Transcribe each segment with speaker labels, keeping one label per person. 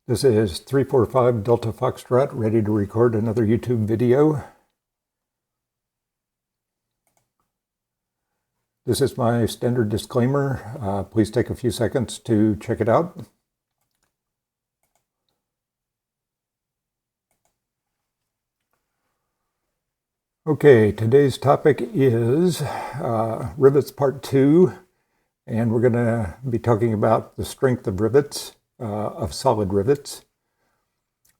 Speaker 1: This is 345 Delta Foxtrot, ready to record another YouTube video. This is my standard disclaimer. Please take a few seconds to check it out. Okay, today's topic is rivets part 2, and we're going to be talking about the strength of rivets. Of solid rivets.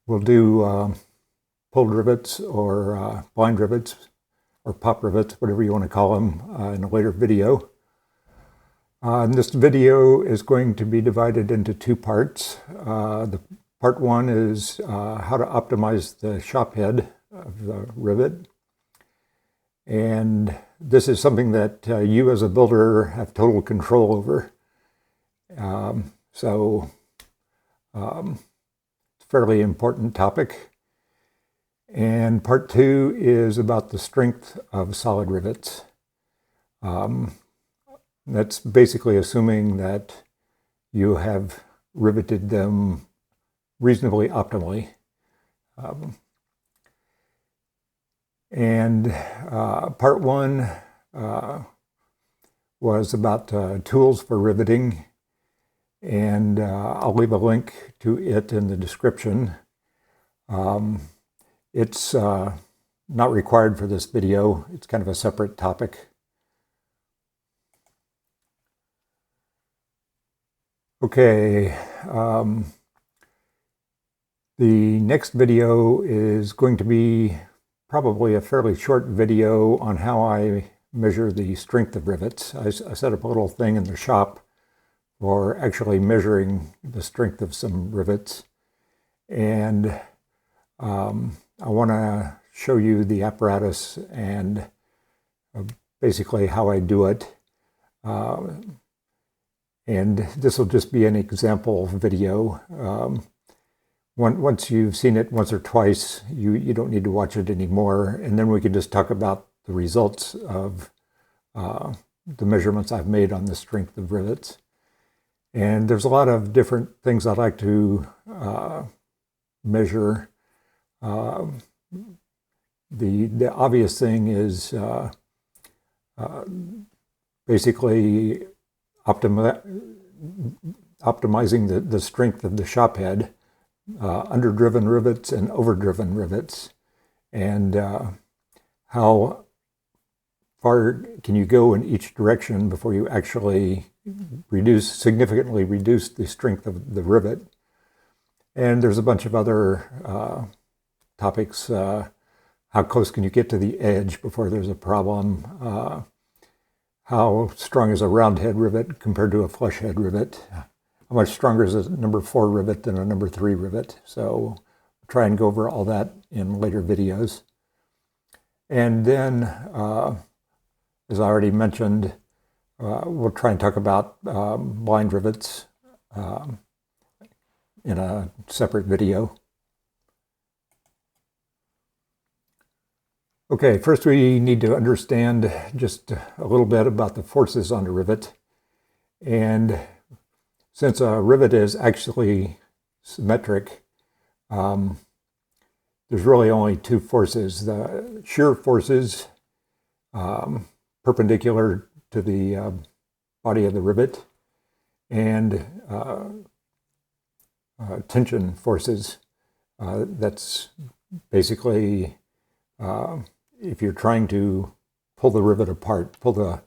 Speaker 1: We'll do pulled rivets or blind rivets or pop rivets, whatever you want to call them, in a later video. And this video is going to be divided into two parts. The part 1 is how to optimize the shop head of the rivet. And this is something that you as a builder have total control over. It's a fairly important topic. And part 2 is about the strength of solid rivets. That's basically assuming that you have riveted them reasonably optimally. Part 1 was about tools for riveting. And I'll leave a link to it in the description. It's not required for this video. It's kind of a separate topic. Okay, the next video is going to be probably a fairly short video on how I measure the strength of rivets. I set up a little thing in the shop for actually measuring the strength of some rivets. And I want to show you the apparatus and basically how I do it. And this will just be an example video. Once you've seen it once or twice, you don't need to watch it anymore. And then we can just talk about the results of the measurements I've made on the strength of rivets. And there's a lot of different things I'd like to measure. The obvious thing is basically optimizing the strength of the shop head, underdriven rivets and overdriven rivets, and how far can you go in each direction before you actually significantly reduce the strength of the rivet. And there's a bunch of other topics. How close can you get to the edge before there's a problem? How strong is a round head rivet compared to a flush head rivet? How much stronger is a number 4 rivet than a number 3 rivet? So we'll try and go over all that in later videos. And then, as I already mentioned, we'll try and talk about blind rivets in a separate video. Okay, first we need to understand just a little bit about the forces on a rivet. And since a rivet is actually symmetric, there's really only two forces. The shear forces perpendicular to the body of the rivet, and tension forces. That's basically if you're trying to pull the rivet apart, pull the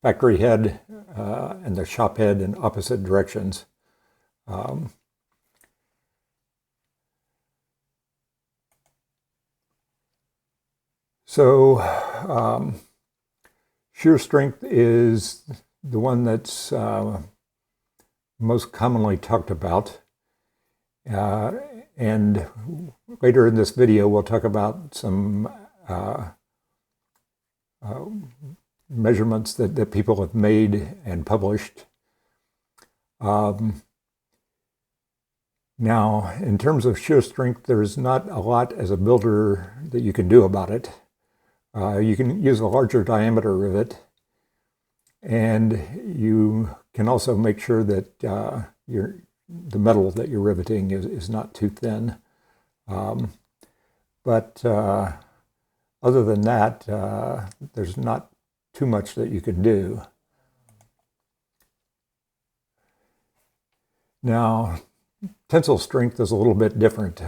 Speaker 1: factory head and the shop head in opposite directions. Shear strength is the one that's most commonly talked about. And later in this video, we'll talk about some measurements that people have made and published. Now, in terms of shear strength, there's not a lot as a builder that you can do about it. You can use a larger diameter rivet, and you can also make sure that the metal that you're riveting is not too thin. But other than that, there's not too much that you can do. Now, tensile strength is a little bit different.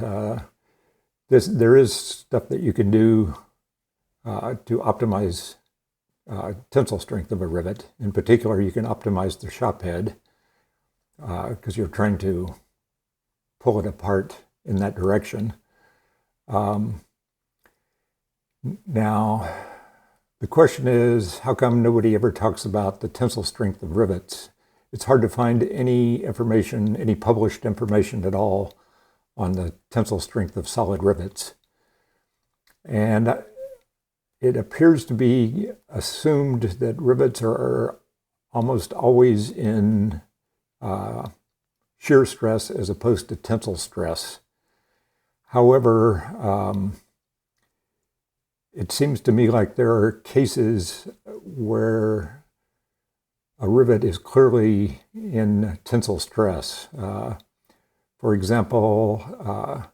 Speaker 1: There is stuff that you can do to optimize tensile strength of a rivet. In particular, you can optimize the shop head because you're trying to pull it apart in that direction. Now, the question is, how come nobody ever talks about the tensile strength of rivets? It's hard to find any information, any published information at all on the tensile strength of solid rivets. And it appears to be assumed that rivets are almost always in shear stress as opposed to tensile stress. However, it seems to me like there are cases where a rivet is clearly in tensile stress. For example,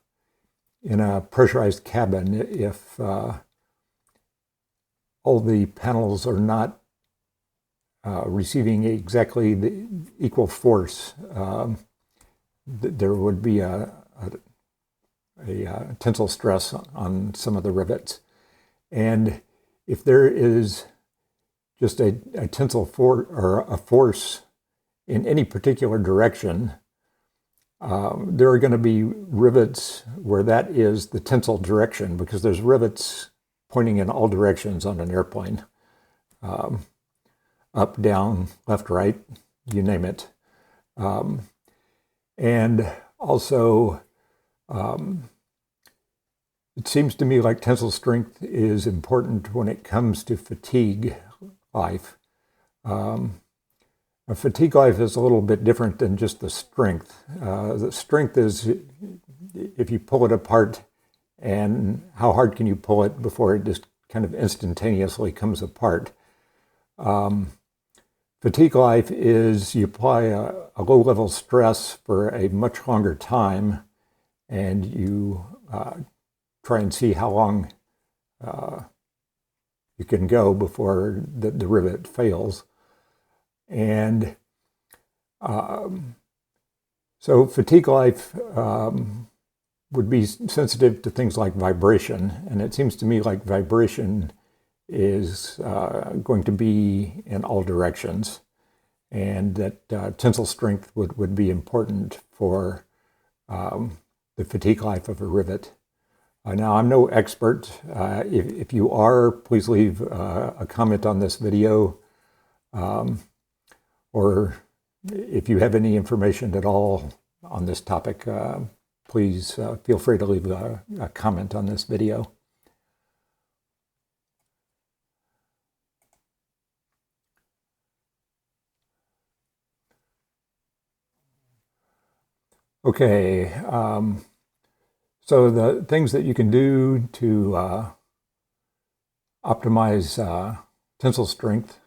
Speaker 1: in a pressurized cabin, if all the panels are not receiving exactly the equal force, there would be a tensile stress on some of the rivets. And if there is just a tensile force or a force in any particular direction, there are going to be rivets where that is the tensile direction, because there's rivets pointing in all directions on an airplane. Up, down, left, right, you name it. And also, it seems to me like tensile strength is important when it comes to fatigue life. A fatigue life is a little bit different than just the strength. The strength is if you pull it apart, and how hard can you pull it before it just kind of instantaneously comes apart. Fatigue life is you apply a low-level stress for a much longer time, and you try and see how long you can go before the rivet fails. And so fatigue life would be sensitive to things like vibration, and it seems to me like vibration is going to be in all directions, and that tensile strength would be important for the fatigue life of a rivet. Now, I'm no expert. If you are, please leave a comment on this video, or if you have any information at all on this topic, please feel free to leave a comment on this video. Okay, so the things that you can do to optimize tensile strength.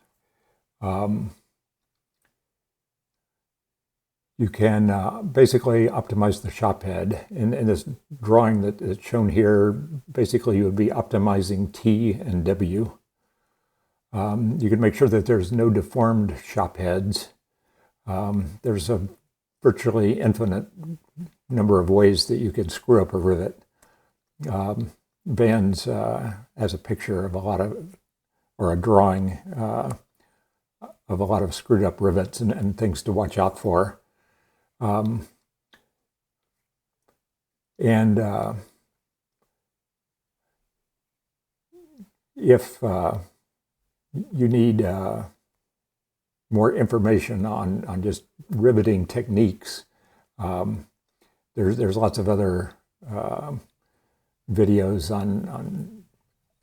Speaker 1: You can basically optimize the shop head. In this drawing that is shown here, basically you would be optimizing T and W. You can make sure that there's no deformed shop heads. There's a virtually infinite number of ways that you can screw up a rivet. Vans has a picture of a lot of, or a drawing of a lot of screwed up rivets and things to watch out for. If you need more information on just riveting techniques, there's lots of other videos on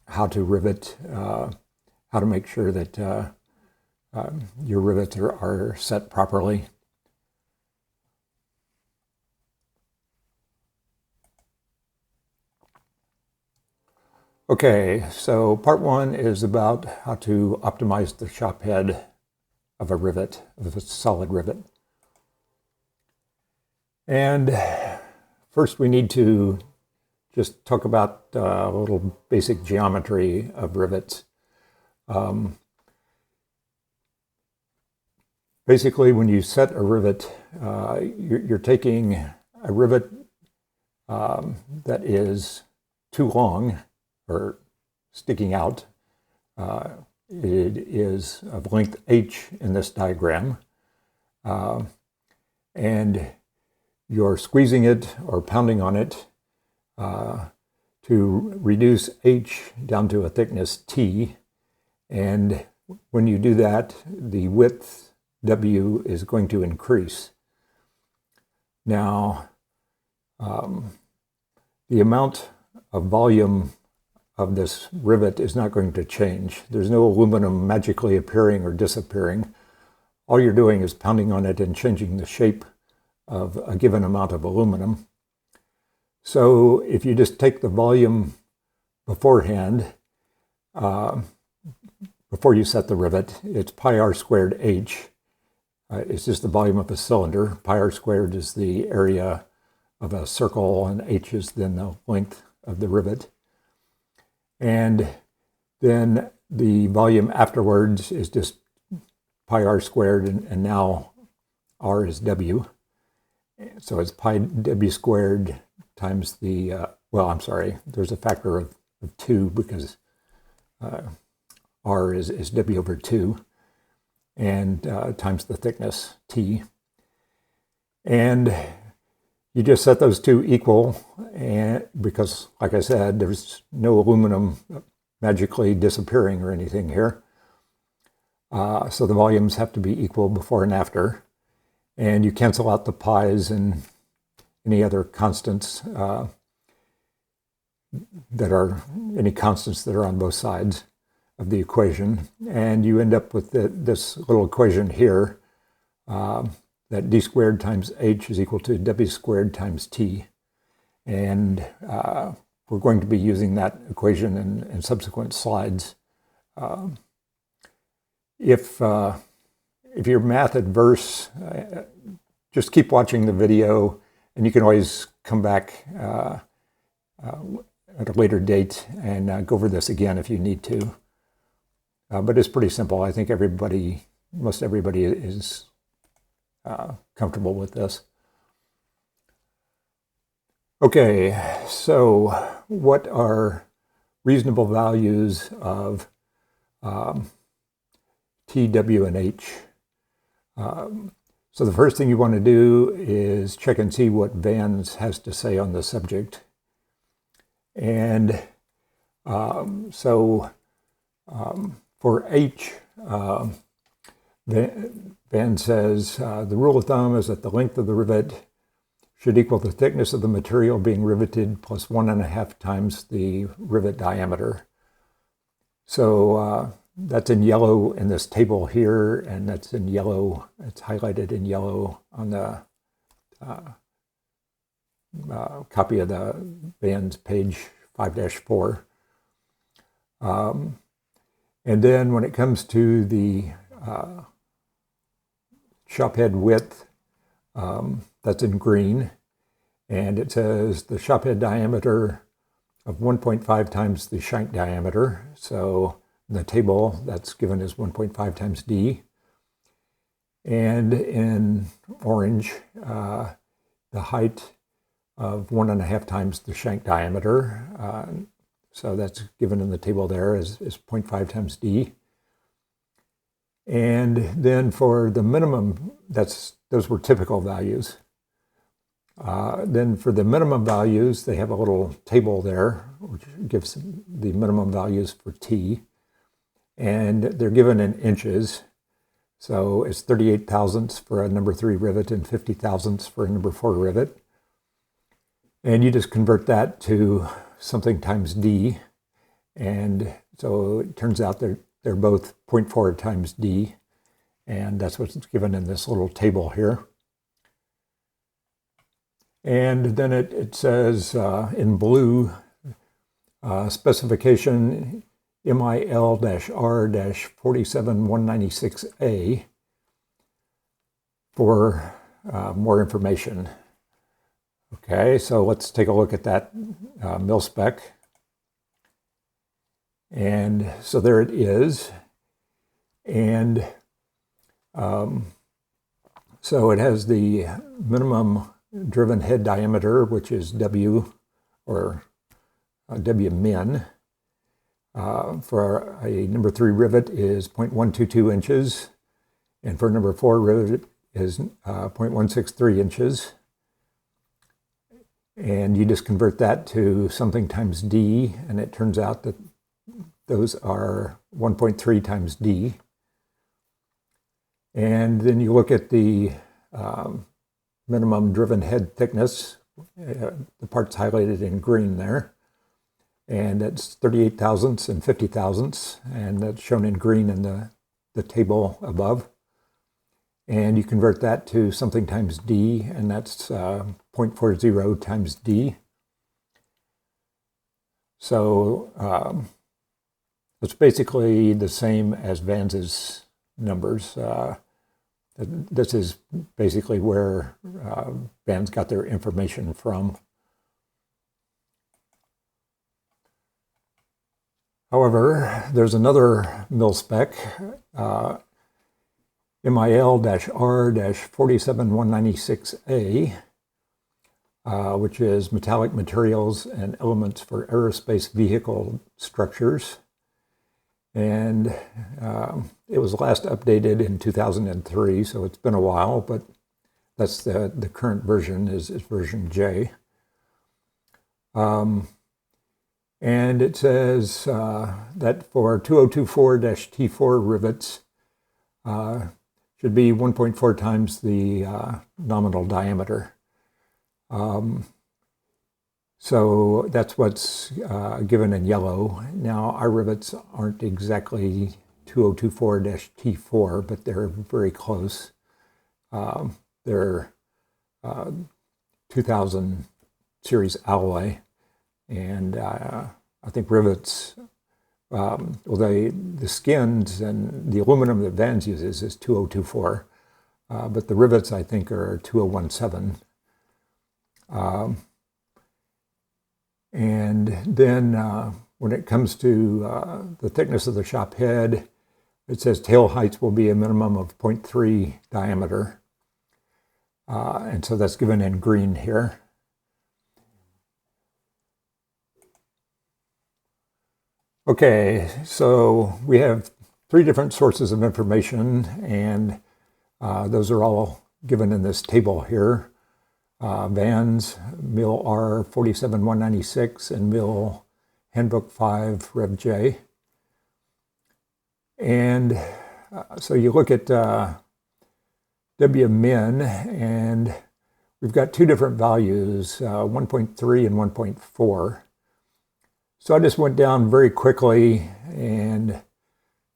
Speaker 1: how to rivet, how to make sure that your rivets are set properly. Okay, so part one is about how to optimize the shop head of a rivet, of a solid rivet. And first we need to just talk about a little basic geometry of rivets. Basically, when you set a rivet, you're taking a rivet that is too long or sticking out. It is of length h in this diagram, and you're squeezing it or pounding on it to reduce h down to a thickness t, and when you do that, the width W is going to increase. Now, the amount of volume of this rivet is not going to change. There's no aluminum magically appearing or disappearing. All you're doing is pounding on it and changing the shape of a given amount of aluminum. So if you just take the volume beforehand, before you set the rivet, it's pi r squared h. It's just the volume of a cylinder. Pi r squared is the area of a circle, and h is then the length of the rivet. And then the volume afterwards is just pi r squared, and now r is w. So it's pi w squared times the, well, I'm sorry, there's a factor of 2 because r is w over 2. And times the thickness, t. And you just set those two equal, and because, like I said, there's no aluminum magically disappearing or anything here. So the volumes have to be equal before and after. And you cancel out the pi's and any other constants any constants that are on both sides of the equation, and you end up with this little equation here, that d squared times h is equal to w squared times t. And we're going to be using that equation in subsequent slides. If you're math adverse, just keep watching the video, and you can always come back at a later date and go over this again if you need to. But it's pretty simple. I think most everybody is comfortable with this. Okay, so what are reasonable values of T, W, and H? So the first thing you want to do is check and see what Vans has to say on the subject. And for H, Van says, the rule of thumb is that the length of the rivet should equal the thickness of the material being riveted plus 1.5 times the rivet diameter. So that's in yellow in this table here, and that's in yellow, it's highlighted in yellow on the copy of the Vans page 5-4. And then when it comes to the shop head width, that's in green, and it says the shop head diameter of 1.5 times the shank diameter. So in the table, that's given as 1.5 times D. And in orange, the height of 1.5 times the shank diameter. So that's given in the table there as 0.5 times D. And then for the minimum, those were typical values. Then for the minimum values, they have a little table there, which gives the minimum values for T. And they're given in inches. So it's 38 thousandths for a number 3 rivet and 50 thousandths for a number 4 rivet. And you just convert that to something times D. And so it turns out they're both 0.4 times D. And that's what's given in this little table here. And then it says in blue, specification MIL-R-47196A for more information. Okay, so let's take a look at that mil spec. And so there it is. And so it has the minimum driven head diameter, which is W, or W min. For a number 3 rivet is 0.122 inches. And for number 4 rivet is 0.163 inches. And you just convert that to something times D, and it turns out that those are 1.3 times D. And then you look at the minimum driven head thickness, the part's highlighted in green there, and it's 38 thousandths and 50 thousandths, and that's shown in green in the table above. And you convert that to something times D, and that's 0.40 times D. So it's basically the same as Van's numbers. This is basically where Van's got their information from. However, there's another mil spec, MIL-R-47196A, which is metallic materials and elements for aerospace vehicle structures. And it was last updated in 2003, so it's been a while, but that's the current version is version J. And it says that for 2024-T4 rivets, should be 1.4 times the nominal diameter. So that's what's given in yellow. Now, our rivets aren't exactly 2024-T4, but they're very close. They're 2000 series alloy, and I think rivets, well, the skins and the aluminum that Vans uses is 2024, but the rivets, I think, are 2017. And then when it comes to the thickness of the shop head, it says tail heights will be a minimum of 0.3 diameter. And so that's given in green here. Okay, so we have 3 different sources of information, and those are all given in this table here. Vans, MIL-R-47196, and MIL-HDBK-5 Rev J. And so you look at W min, and we've got 2 different values, 1.3 and 1.4. So I just went down very quickly and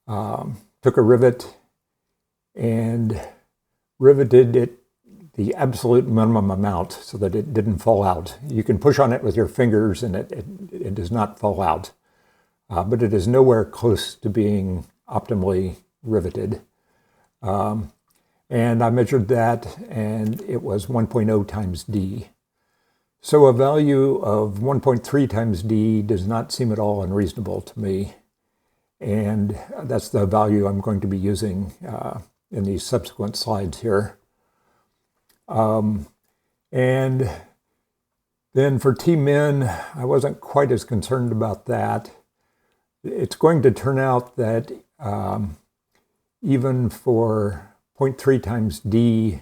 Speaker 1: took a rivet and riveted it the absolute minimum amount so that it didn't fall out. You can push on it with your fingers and it does not fall out, but it is nowhere close to being optimally riveted. And I measured that, and it was 1.0 times D. So a value of 1.3 times D does not seem at all unreasonable to me. And that's the value I'm going to be using in these subsequent slides here. And then for T-min, I wasn't quite as concerned about that. It's going to turn out that even for 0.3 times D,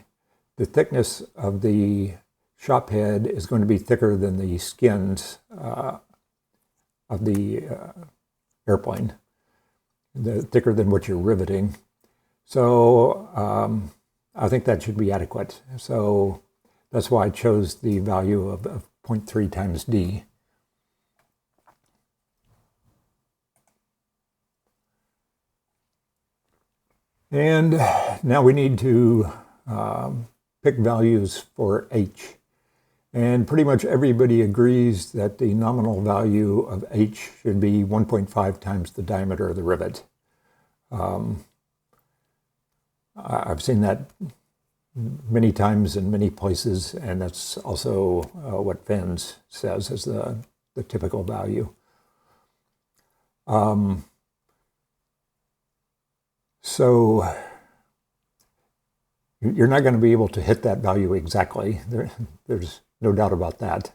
Speaker 1: the thickness of the shop head is going to be thicker than the skins of the airplane, thicker than what you're riveting. So I think that should be adequate. So that's why I chose the value of 0.3 times D. And now we need to pick values for H. And pretty much everybody agrees that the nominal value of H should be 1.5 times the diameter of the rivet. I've seen that many times in many places, and that's also what Vens says is the typical value. So you're not going to be able to hit that value exactly. There's no doubt about that.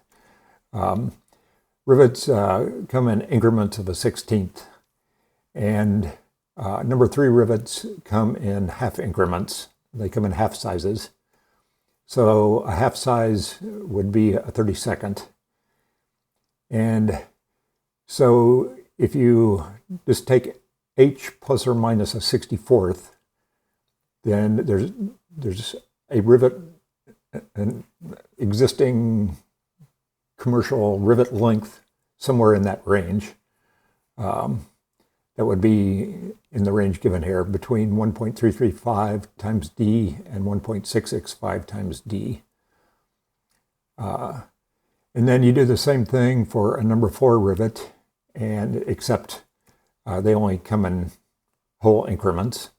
Speaker 1: Rivets come in increments of 1/16, and number 3 rivets come in half increments. They come in half sizes. So a half size would be a 32nd. And so if you just take H plus or minus a 64th, then there's a rivet, an existing commercial rivet length somewhere in that range. That would be in the range given here, between 1.335 times D and 1.665 times D. And then you do the same thing for a number 4 rivet, and except they only come in whole increments.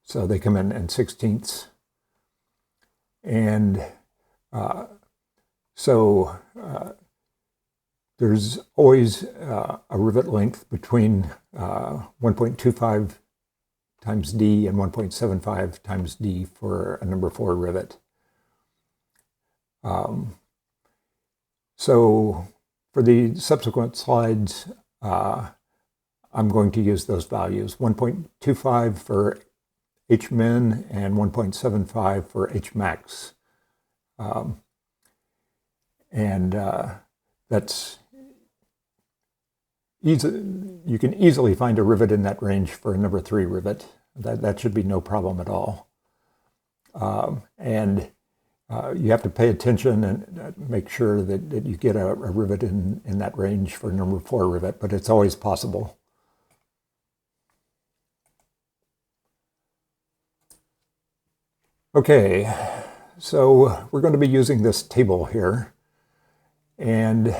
Speaker 1: So they come in 16ths. And there's always a rivet length between 1.25 times D and 1.75 times D for a number 4 rivet. So for the subsequent slides, I'm going to use those values, 1.25 for H-min and 1.75 for H-max. That's easy. You can easily find a rivet in that range for a number 3 rivet. That should be no problem at all. You have to pay attention and make sure that you get a rivet in that range for number 4 rivet, but it's always possible. Okay, so we're going to be using this table here, and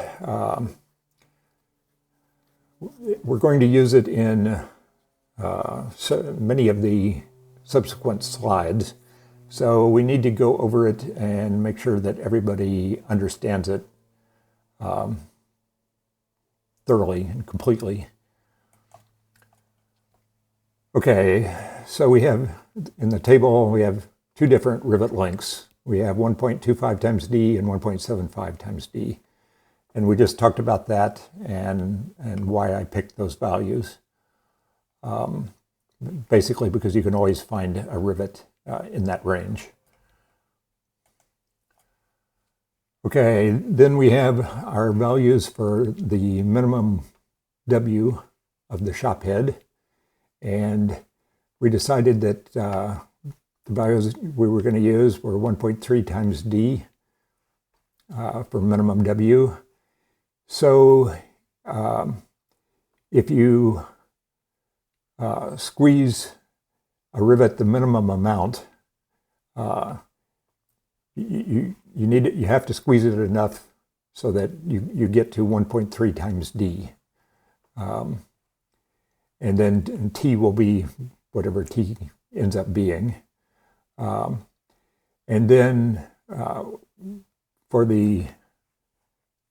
Speaker 1: we're going to use it in so many of the subsequent slides. So we need to go over it and make sure that everybody understands it thoroughly and completely. Okay, so we have, in the table, we have 2 different rivet lengths. We have 1.25 times D and 1.75 times D. And we just talked about that and why I picked those values. Basically because you can always find a rivet in that range. Okay, then we have our values for the minimum W of the shop head. And we decided that the values we were going to use were 1.3 times D for minimum W. So if you squeeze a rivet the minimum amount, you have to squeeze it enough so that you get to 1.3 times D. And then T will be whatever T ends up being. And then for the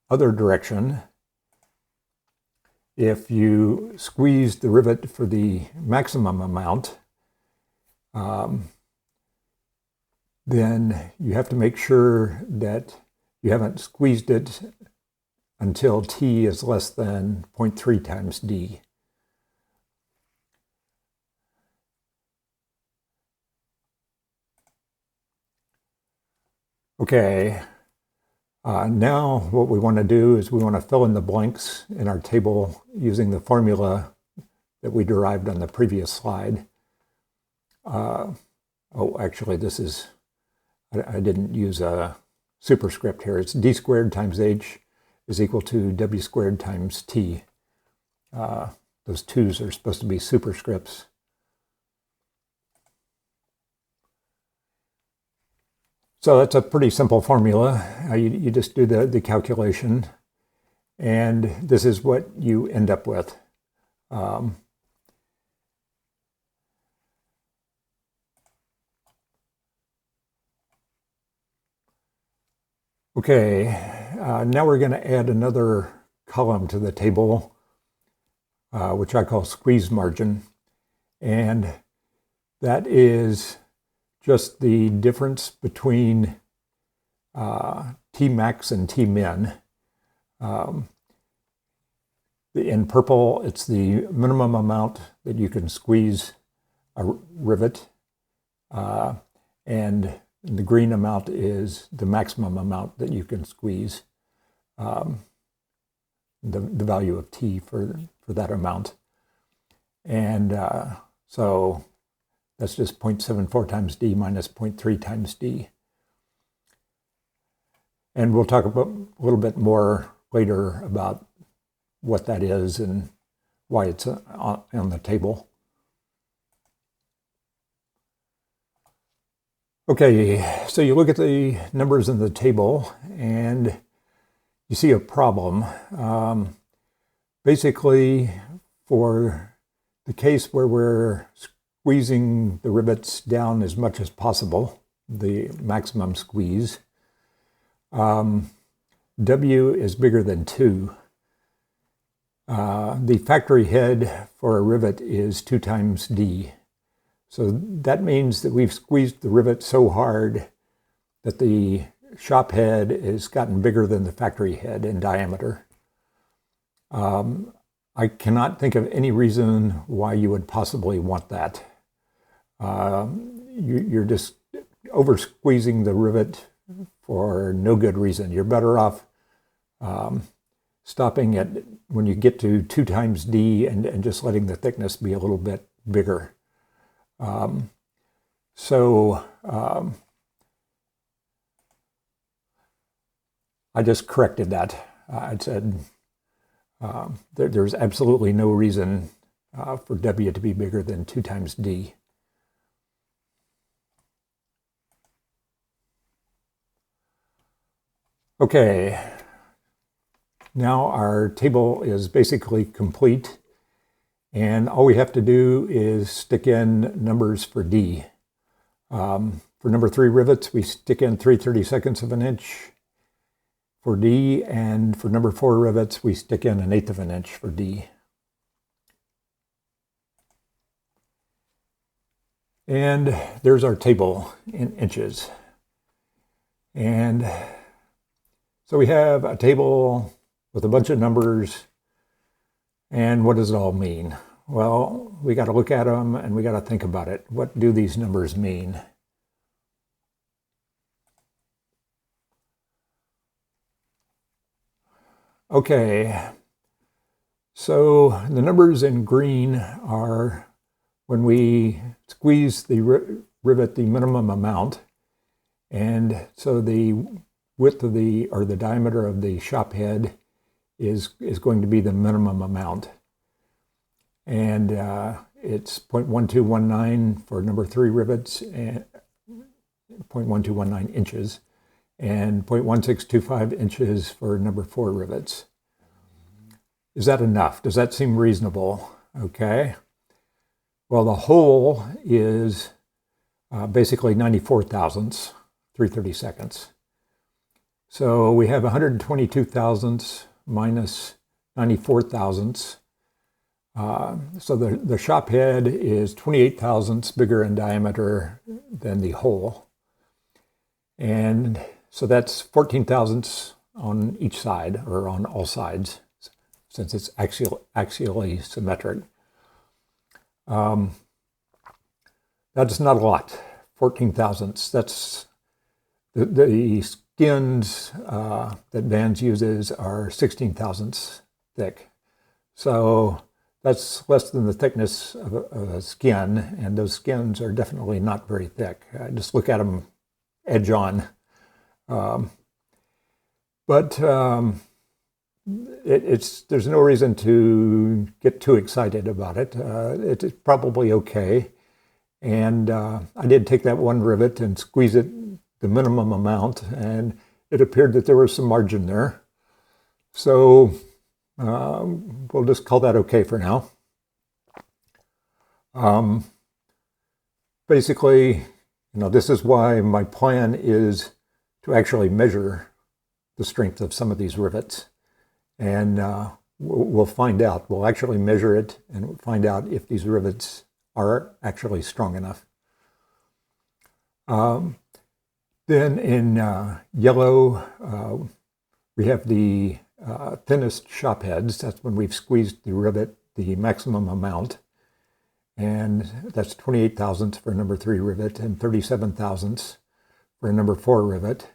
Speaker 1: other direction, if you squeeze the rivet for the maximum amount, then you have to make sure that you haven't squeezed it until T is less than 0.3 times D. Okay, now what we want to do is we want to fill in the blanks in our table using the formula that we derived on the previous slide. Oh, actually, this is, I didn't use a superscript here. It's D squared times H is equal to W squared times T. Those 2's are supposed to be superscripts. So that's a pretty simple formula. You just do the calculation, and this is what you end up with. Okay, now we're going to add another column to the table, which I call squeeze margin. And that is just the difference between Tmax and Tmin. In purple, it's the minimum amount that you can squeeze a rivet, and the green amount is the maximum amount that you can squeeze, the value of T for that amount. And so that's just 0.74 times D minus 0.3 times D. And we'll talk about a little bit more later about what that is and why it's on the table. Okay, so you look at the numbers in the table and you see a problem. Basically, for the case where we're squeezing the rivets down as much as possible, the maximum squeeze, W is bigger than 2. The factory head for a rivet is 2 times D. So that means that we've squeezed the rivet so hard that the shop head has gotten bigger than the factory head in diameter. I cannot think of any reason why you would possibly want that. You're just over squeezing the rivet for no good reason. You're better off stopping at when you get to 2 times D and just letting the thickness be a little bit bigger. I just corrected that. I said there's absolutely no reason for W to be bigger than 2 times D. Okay, now our table is basically complete, and all we have to do is stick in numbers for D. For number 3 rivets, we stick in 3/32 of an inch for D, and for number 4 rivets, we stick in 1/8 of an inch for D. And there's our table in inches. And so we have a table with a bunch of numbers, and what does it all mean? Well, we got to look at them and we got to think about it. What do these numbers mean? Okay, so the numbers in green are when we squeeze the rivet the minimum amount, and so the width of the diameter of the shop head is going to be the minimum amount, and it's 0.1219 for number 3 rivets and 0.1219 inches, and 0.1625 inches for number 4 rivets. Is that enough? Does that seem reasonable? Okay. Well, the hole is basically 94 thousandths, 3/32. So we have 122 thousandths minus 94 thousandths. So the shop head is 28 thousandths bigger in diameter than the hole. And so that's 14 thousandths on each side, or on all sides, since it's axially symmetric. That's not a lot, 14 thousandths. That's the skins that Vans uses are 16 thousandths thick. So that's less than the thickness of a skin, and those skins are definitely not very thick. Just look at them edge on. There's no reason to get too excited about it. It's probably okay. And I did take that one rivet and squeeze it the minimum amount, and it appeared that there was some margin there. So we'll just call that okay for now. Basically, this is why my plan is to actually measure the strength of some of these rivets. And we'll find out. We'll actually measure it and find out if these rivets are actually strong enough. Then in yellow, we have the thinnest shop heads. That's when we've squeezed the rivet the maximum amount. And that's 28 thousandths for a number 3 rivet and 37 thousandths for a number 4 rivet.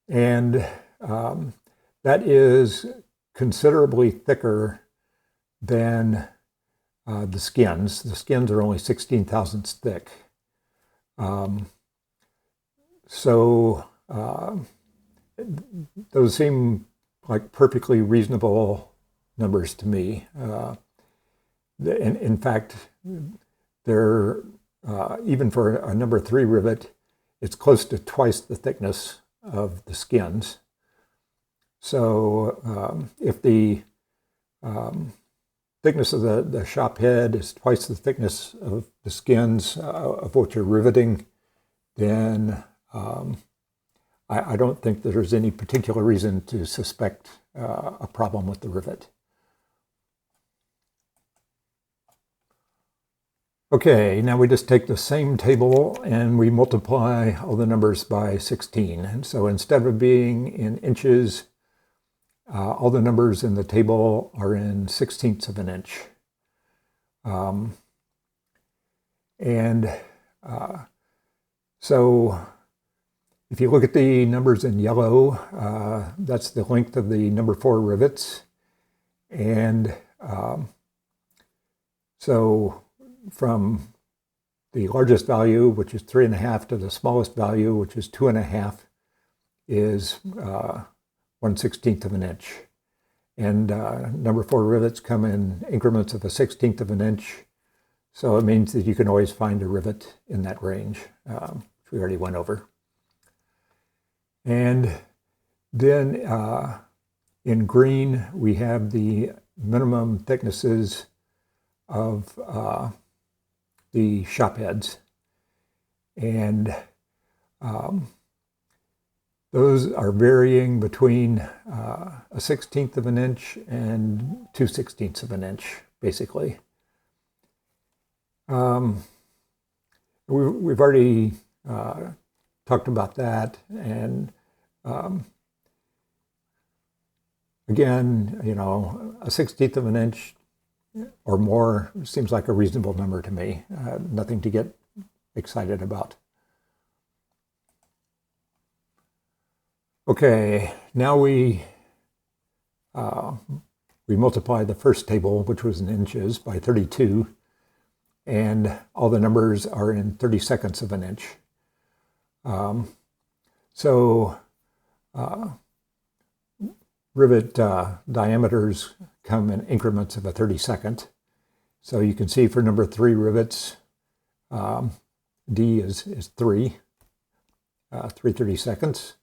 Speaker 1: And that is considerably thicker than the skins. The skins are only 16 thousandths thick. So those seem like perfectly reasonable numbers to me. In fact, they're, even for a number 3 rivet, it's close to twice the thickness of the skins. So if the thickness of the shop head is twice the thickness of the skins of what you're riveting, then I don't think that there's any particular reason to suspect a problem with the rivet. Okay, now we just take the same table and we multiply all the numbers by 16. And so instead of being in inches, all the numbers in the table are in 1/16ths of an inch. So if you look at the numbers in yellow, that's the length of the number 4 rivets. And so from the largest value, which is 3.5, to the smallest value, which is 2.5, is 1/16th of an inch. And number 4 rivets come in increments of 1/16th of an inch. So it means that you can always find a rivet in that range, which we already went over. And then in green, we have the minimum thicknesses of the shop heads. And those are varying between 1/16th of an inch and 2/16ths of an inch, basically. We've already talked about that. And again, you know, 1/16th of an inch or more seems like a reasonable number to me. Nothing to get excited about. Okay, now we multiply the first table, which was in inches, by 32, and all the numbers are in 32nds of an inch. So rivet diameters come in increments of 1/32. So you can see for number 3 rivets, D is 3 32nds.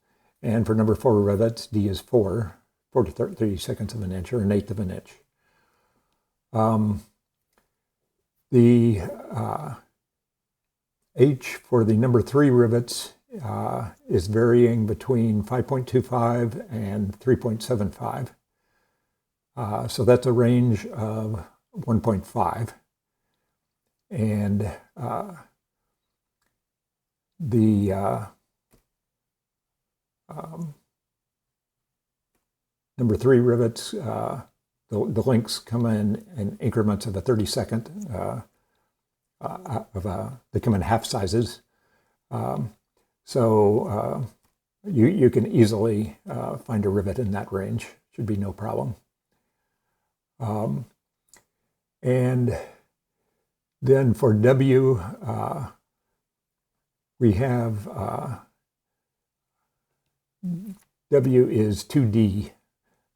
Speaker 1: And for number 4 rivets, D is 4 32nds of an inch, or 1/8 of an inch. The H for the number 3 rivets is varying between 5.25 and 3.75. So that's a range of 1.5. And the number 3 rivets, the links come in increments of 1/32. They come in half sizes. So you can easily find a rivet in that range. Should be no problem. And then for W, we have W is 2D.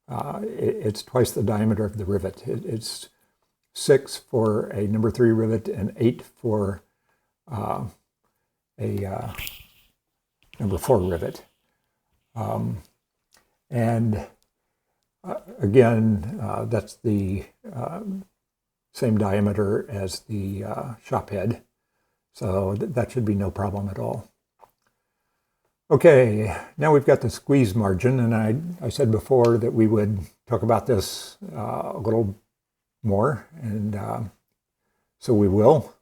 Speaker 1: It's twice the diameter of the rivet. It's 6 for a number 3 rivet and 8 for a number 4 rivet. And again, that's the same diameter as the shop head. So that should be no problem at all. Okay, now we've got the squeeze margin, and I said before that we would talk about this a little more, and so we will.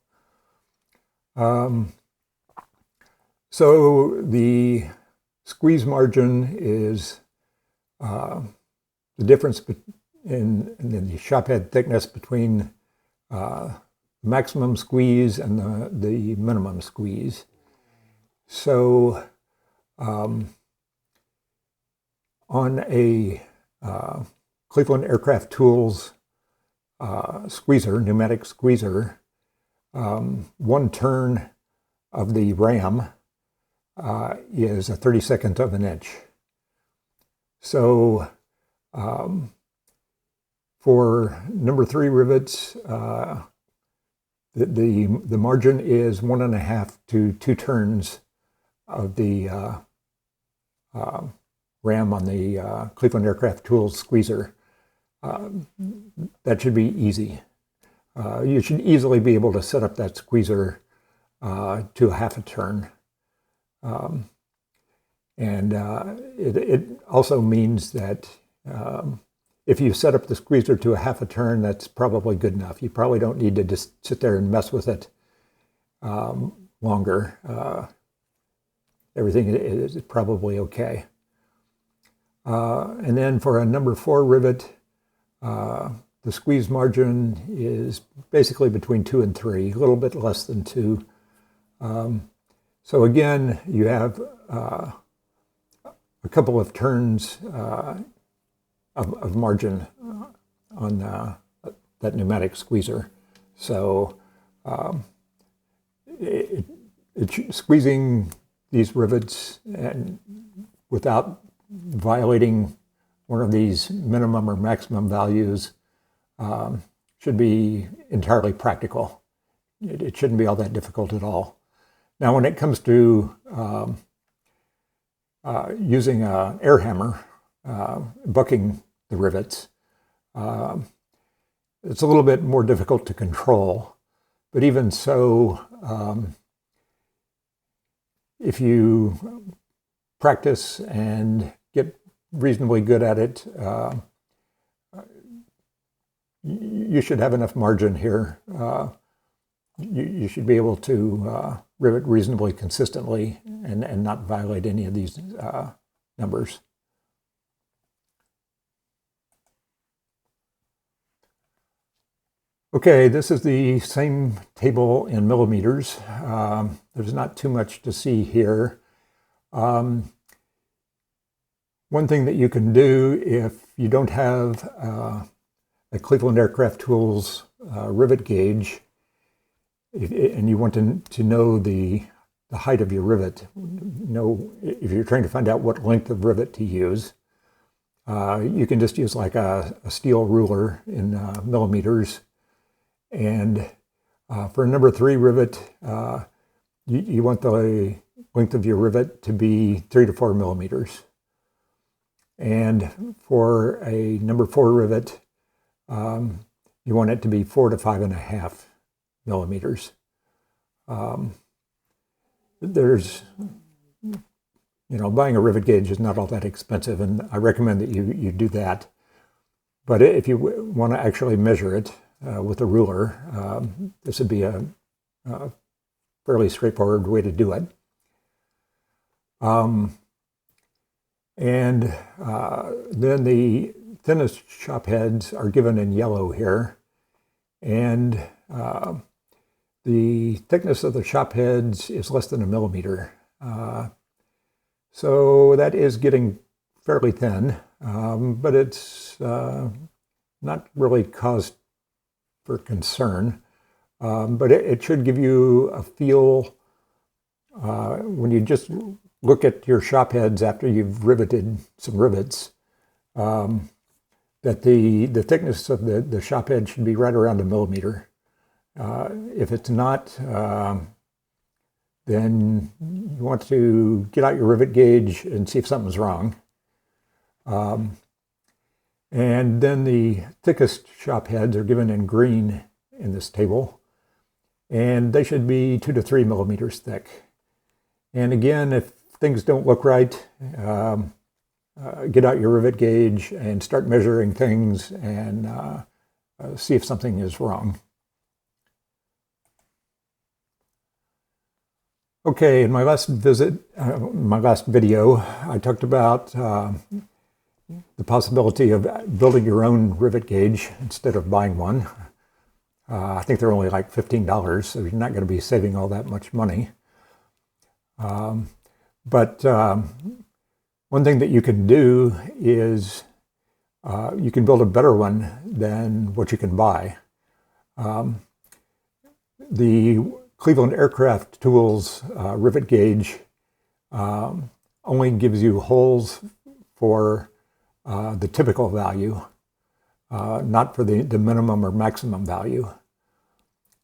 Speaker 1: So the squeeze margin is the difference in the shop head thickness between maximum squeeze and the minimum squeeze. So on a Cleveland Aircraft Tools squeezer, pneumatic squeezer, 1 turn of the ram is 1/32 of an inch. So for number 3 rivets, the margin is 1.5 to 2 turns of the ram on the Cleveland Aircraft Tools squeezer. That should be easy. You should easily be able to set up that squeezer to 1/2 turn. It also means that if you set up the squeezer to 1/2 turn, that's probably good enough. You probably don't need to just sit there and mess with it longer. Everything is probably okay. And then for a number 4 rivet, the squeeze margin is basically between 2 and 3, a little bit less than 2. So again, you have a couple of turns of margin on that pneumatic squeezer. So squeezing these rivets and without violating one of these minimum or maximum values should be entirely practical. It shouldn't be all that difficult at all. Now, when it comes to using an air hammer, bucking the rivets, it's a little bit more difficult to control. But even so, if you practice and get reasonably good at it, you should have enough margin here. You should be able to rivet reasonably consistently and not violate any of these numbers. Okay, this is the same table in millimeters. There's not too much to see here. One thing that you can do if you don't have a Cleveland Aircraft Tools rivet gauge, and you want to know the height of your rivet, if you're trying to find out what length of rivet to use, you can just use like a steel ruler in millimeters. And for a number 3 rivet, you want the length of your rivet to be 3 to 4 millimeters. And for a number 4 rivet, you want it to be 4 to 5.5 millimeters. There's, buying a rivet gauge is not all that expensive, and I recommend that you do that. But if you want to actually measure it with a ruler, this would be a fairly straightforward way to do it. Then the thinnest shop heads are given in yellow here, and the thickness of the shop heads is less than 1 millimeter. So that is getting fairly thin, but it's not really cause for concern. But it should give you a feel when you just look at your shop heads after you've riveted some rivets, that the thickness of the shop head should be right around 1 millimeter. If it's not, then you want to get out your rivet gauge and see if something's wrong. And then the thickest shop heads are given in green in this table, and they should be 2 to 3 millimeters thick. And again, if things don't look right, get out your rivet gauge and start measuring things and see if something is wrong. Okay, in my last video, I talked about the possibility of building your own rivet gauge instead of buying one. I think they're only like $15, so you're not going to be saving all that much money. But one thing that you can do is you can build a better one than what you can buy. The Cleveland Aircraft Tools rivet gauge only gives you holes for the typical value, not for the minimum or maximum value.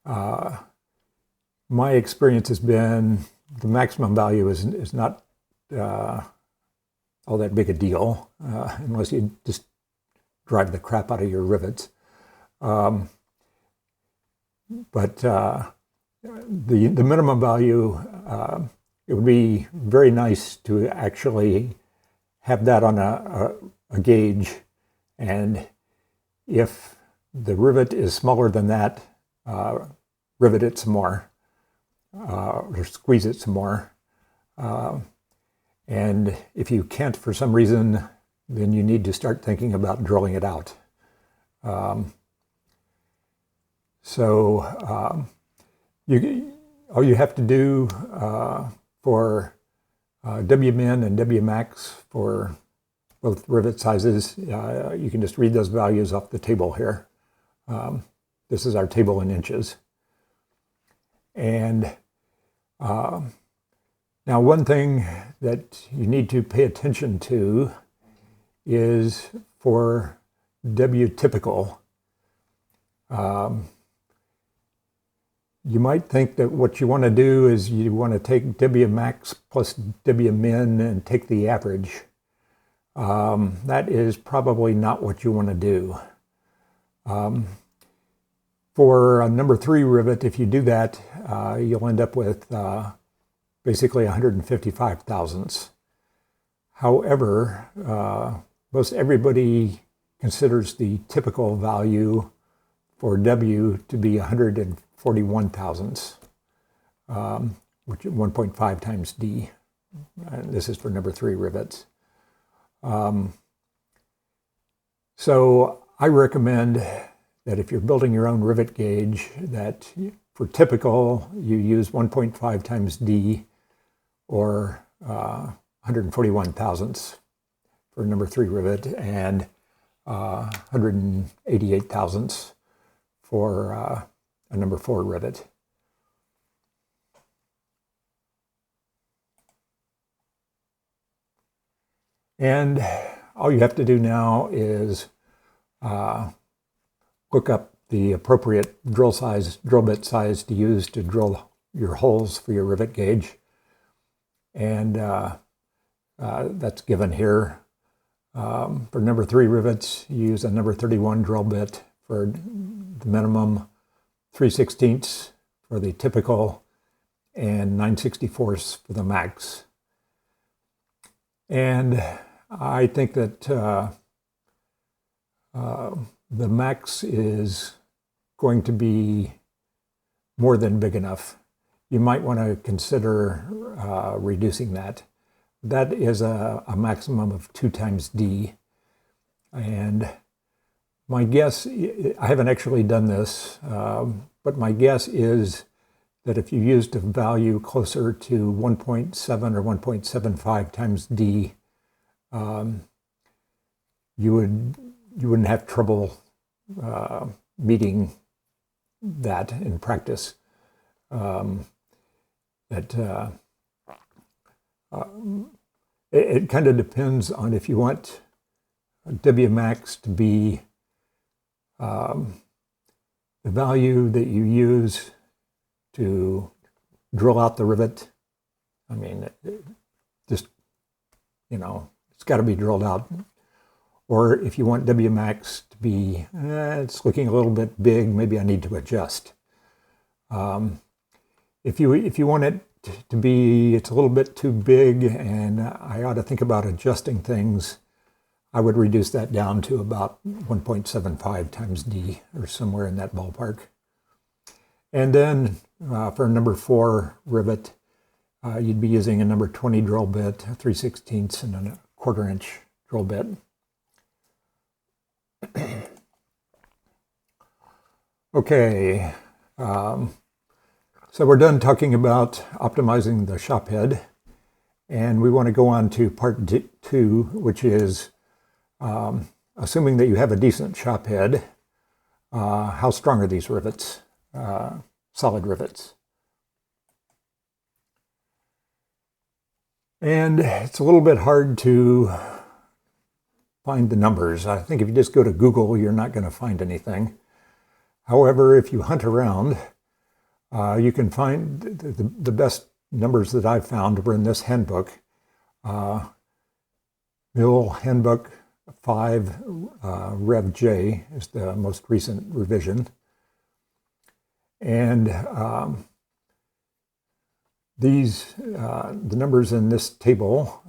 Speaker 1: My experience has been the maximum value is not all that big a deal unless you just drive the crap out of your rivets. But the minimum value, it would be very nice to actually have that on a gauge, and if the rivet is smaller than that, rivet it some more, or squeeze it some more. And if you can't for some reason, then you need to start thinking about drilling it out. All you have to do for WMin and WMax for both rivet sizes, you can just read those values off the table here. This is our table in inches. And now one thing that you need to pay attention to is for W typical. You might think that what you want to do is you want to take WMax plus WMin and take the average. That is probably not what you want to do. For a number 3 rivet, if you do that, you'll end up with basically 155 thousandths. However, most everybody considers the typical value for W to be 141 thousandths, which is 1.5 times D. This is for number 3 rivets. So I recommend that if you're building your own rivet gauge, that for typical, you use 1.5 times D, or 141 thousandths for number 3 rivet, and 188 thousandths for a number 4 rivet. And all you have to do now is look up the appropriate drill bit size to use to drill your holes for your rivet gauge. And that's given here. For number 3 rivets, you use a number 31 drill bit for the minimum, 3/16 for the typical, and 9/64 for the max. And I think that the max is going to be more than big enough. You might want to consider reducing that. That is a maximum of 2 times D. And my guess, I haven't actually done this, but my guess is that if you used a value closer to 1.7 or 1.75 times D, you wouldn't have trouble meeting that in practice. It kind of depends on if you want WMax to be the value that you use to drill out the rivet. I mean, just, it's got to be drilled out. Or if you want WMax to be, it's looking a little bit big, maybe I need to adjust. If you want it to be, it's a little bit too big, and I ought to think about adjusting things. I would reduce that down to about 1.75 times D, or somewhere in that ballpark. And then for a number 4 rivet, you'd be using a number 20 drill bit, a 3/16 and a 1/4 inch drill bit. Okay, so we're done talking about optimizing the shop head, and we want to go on to part 2, which is assuming that you have a decent shop head, how strong are these rivets, solid rivets? And it's a little bit hard to find the numbers. I think if you just go to Google, you're not going to find anything. However, if you hunt around, you can find the best numbers that I've found were in this handbook. MIL-HDBK-5 Rev J is the most recent revision. And the numbers in this table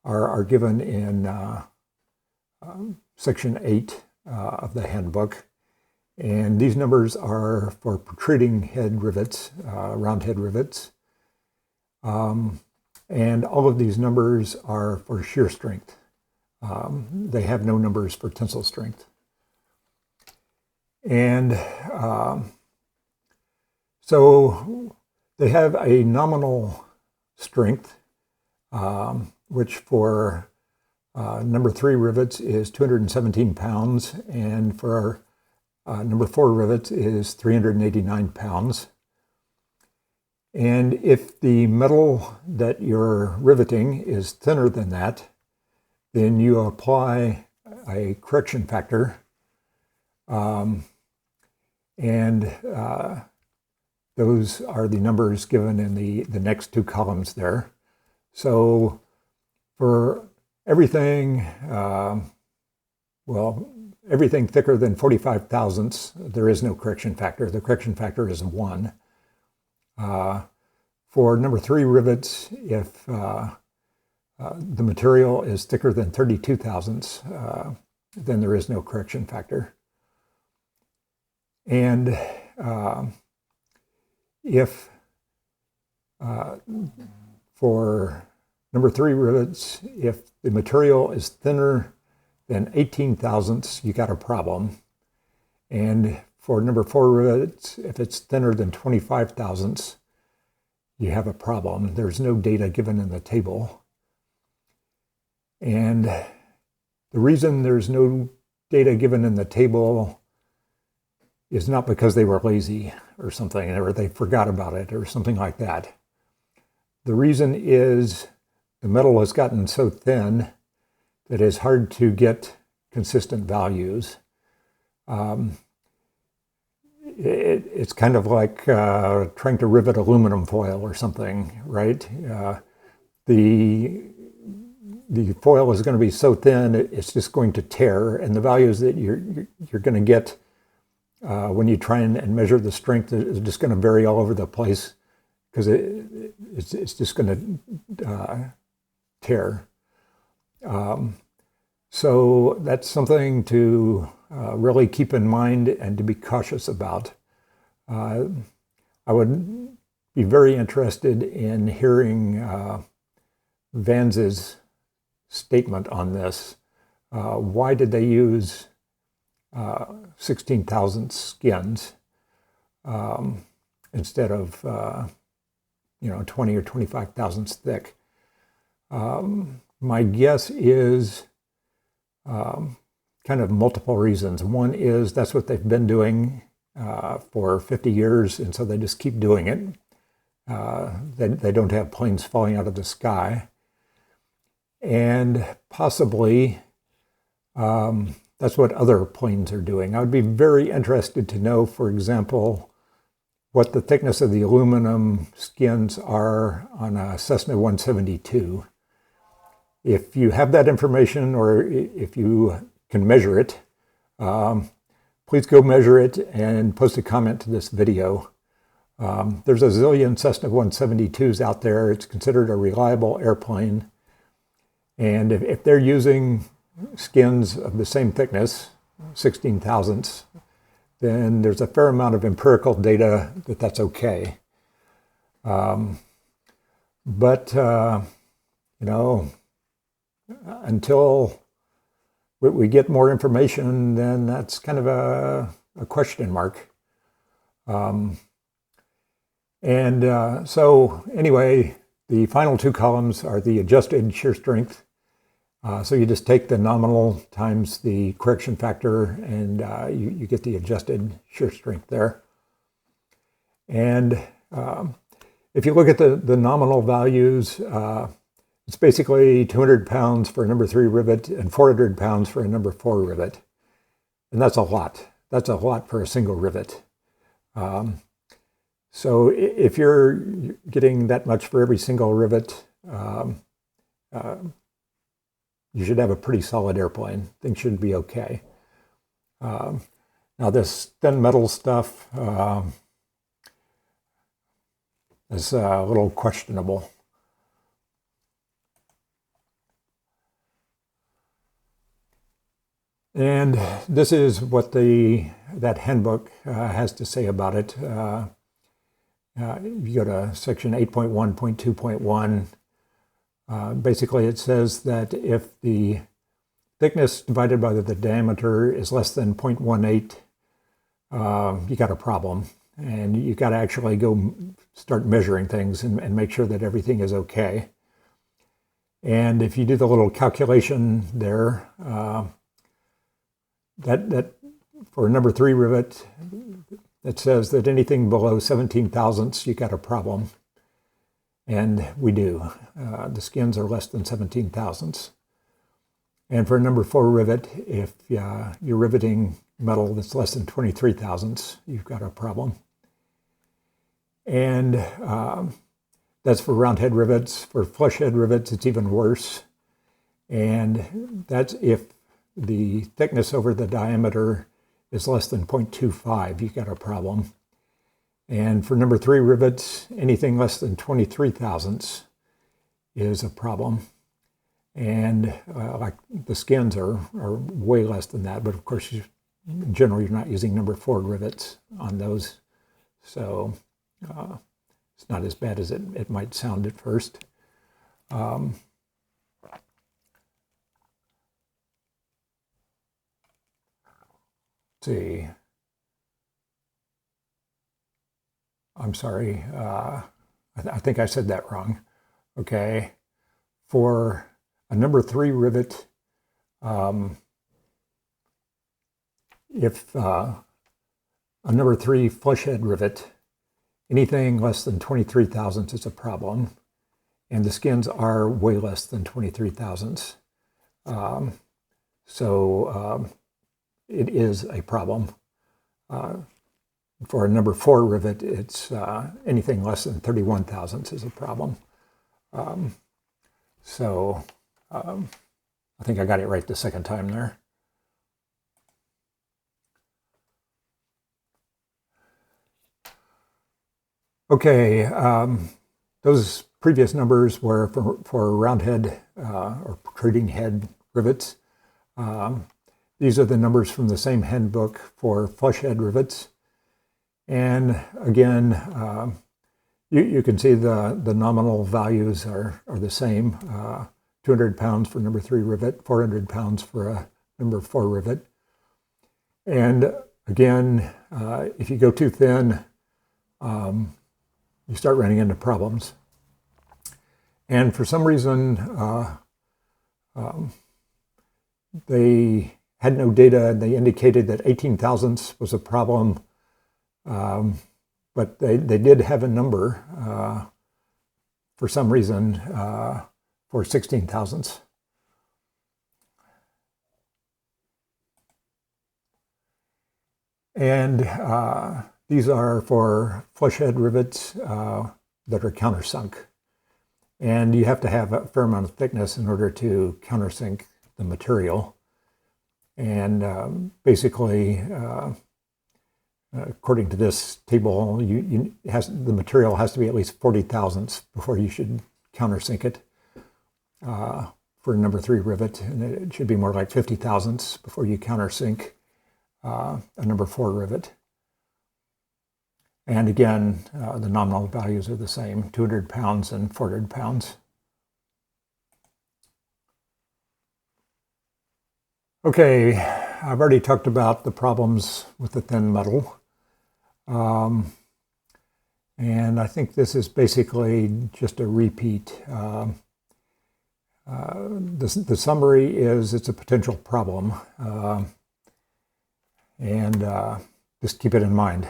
Speaker 1: are given in section 8 of the handbook. And these numbers are for protruding head rivets, round head rivets. And all of these numbers are for shear strength. They have no numbers for tensile strength. And so they have a nominal strength, which for number 3 rivets is 217 pounds, and for number 4 rivets is 389 pounds. And if the metal that you're riveting is thinner than that, then you apply a correction factor, and those are the numbers given in the next 2 columns there. So for everything, everything thicker than 45 thousandths, there is no correction factor. The correction factor is 1. For number 3 rivets, if the material is thicker than 32 thousandths, then there is no correction factor. And if for number 3 rivets, if the material is thinner than 18 thousandths, you got a problem. And for number 4 rivets, if it's thinner than 25 thousandths, you have a problem. There's no data given in the table. And the reason there's no data given in the table is not because they were lazy or something, or they forgot about it or something like that. The reason is the metal has gotten so thin that it's hard to get consistent values. It's kind of like trying to rivet aluminum foil or something, right? The foil is going to be so thin, it's just going to tear, and the values that you're going to get when you try and measure the strength is just going to vary all over the place, because it's just going to tear. So that's something to really keep in mind and to be cautious about. I would be very interested in hearing Vanz's statement on this. Why did they use 16 thousandths skins instead of 20 or 25 thousandths thick? My guess is kind of multiple reasons. One is that's what they've been doing for 50 years, and so they just keep doing it. They don't have planes falling out of the sky. And possibly that's what other planes are doing. I would be very interested to know, for example, what the thickness of the aluminum skins are on a Cessna 172. If you have that information, or if you can measure it, please go measure it and post a comment to this video. There's a zillion Cessna 172s out there. It's considered a reliable airplane. And if they're using skins of the same thickness, 16 thousandths, then there's a fair amount of empirical data that that's okay. But you know, until we get more information, then that's kind of a question mark. So anyway, the final two columns are the adjusted shear strength. So you just take the nominal times the correction factor, and you get the adjusted shear strength there. And if you look at the nominal values, it's basically 200 pounds for a number 3 rivet and 400 pounds for a number 4 rivet. And that's a lot. That's a lot for a single rivet. So if you're getting that much for every single rivet, you should have a pretty solid airplane. Things should be okay. Now this thin metal stuff is a little questionable. And this is what that handbook has to say about it. You go to section 8.1.2.1. Basically, it says that if the thickness divided by the diameter is less than 0.18, you got a problem. And you got to actually go start measuring things and make sure that everything is okay. And if you do the little calculation there, that for a number 3 rivet, it says that anything below 17 thousandths, you got a problem. And we do. The skins are less than 17 thousandths. And for a number 4 rivet, if you're riveting metal that's less than 23 thousandths, you've got a problem. And that's for round head rivets. For flush head rivets, it's even worse. And that's if the thickness over the diameter is less than 0.25, you've got a problem. And for number 3 rivets, anything less than 23 thousandths is a problem. And like the skins are way less than that, but of course, in general, you're not using number 4 rivets on those. So it's not as bad as it might sound at first. Let's see. I'm sorry. I think I said that wrong. Okay. For a number 3 rivet, if a number 3 flush head rivet, anything less than 23 thousandths is a problem, and the skins are way less than 23 thousandths. So it is a problem. For a number 4 rivet, it's anything less than 31 thousandths is a problem. So I think I got it right the second time there. Okay, those previous numbers were for round head or protruding head rivets. These are the numbers from the same handbook for flush head rivets. And again, you can see the nominal values are the same. 200 pounds for number 3 rivet, 400 pounds for a number 4 rivet. And again, if you go too thin, you start running into problems. And for some reason, they had no data, and they indicated that 18 thousandths was a problem. But they did have a number for some reason for 16 thousandths. And these are for flush head rivets that are countersunk. And you have to have a fair amount of thickness in order to countersink the material. And basically, according to this table, the material has to be at least 40 thousandths before you should countersink it for a number 3 rivet, and it should be more like 50 thousandths before you countersink a number 4 rivet. And again, the nominal values are the same, 200 pounds and 400 pounds. Okay, I've already talked about the problems with the thin metal. And I think this is basically just a repeat. The summary is it's a potential problem. And just keep it in mind.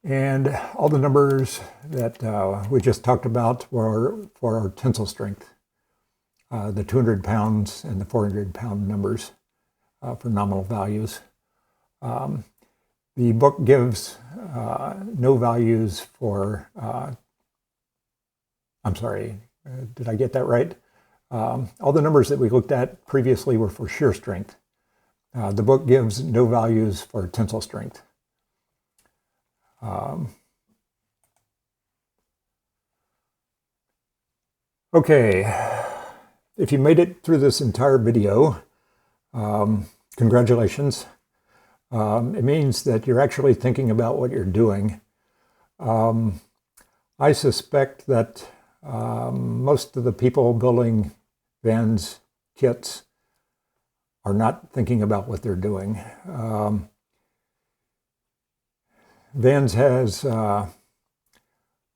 Speaker 1: And all the numbers that we just talked about were for our tensile strength. The 200 pounds and the 400 pound numbers for nominal values. The book gives no values for, I'm sorry, did I get that right? All the numbers that we looked at previously were for shear strength. The book gives no values for tensile strength. Okay, if you made it through this entire video, congratulations. It means that you're actually thinking about what you're doing. I suspect that most of the people building Vans kits are not thinking about what they're doing. Vans has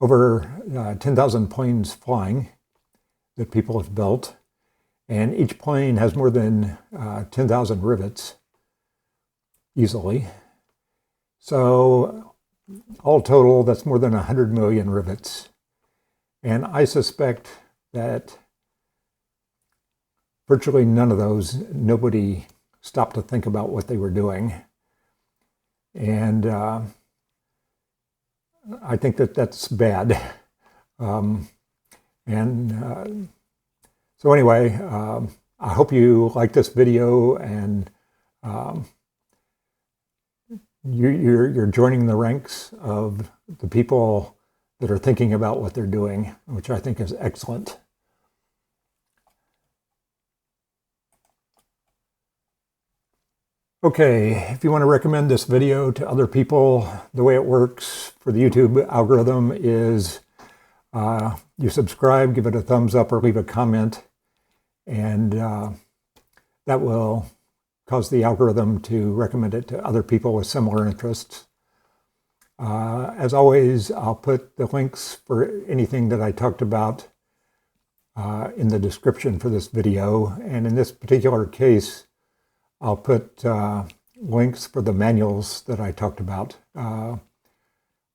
Speaker 1: over 10,000 planes flying that people have built, and each plane has more than 10,000 rivets easily. So all total, that's more than 100 million rivets. And I suspect that virtually none of those, nobody stopped to think about what they were doing. And I think that that's bad. So anyway, I hope you like this video, and you're joining the ranks of the people that are thinking about what they're doing, which I think is excellent. Okay, if you want to recommend this video to other people, the way it works for the YouTube algorithm is you subscribe, give it a thumbs up, or leave a comment, and that will cause the algorithm to recommend it to other people with similar interests. As always, I'll put the links for anything that I talked about in the description for this video, and in this particular case, I'll put links for the manuals that I talked about. All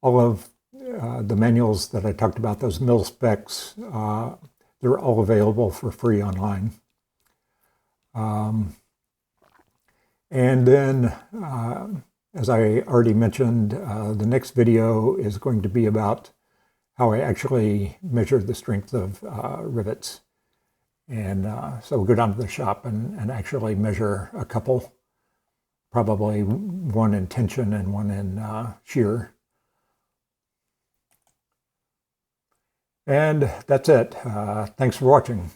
Speaker 1: of the manuals that I talked about, those MIL specs, they're all available for free online. And then, as I already mentioned, the next video is going to be about how I actually measure the strength of rivets. And so we'll go down to the shop and actually measure a couple, probably one in tension and one in shear. And that's it. Thanks for watching.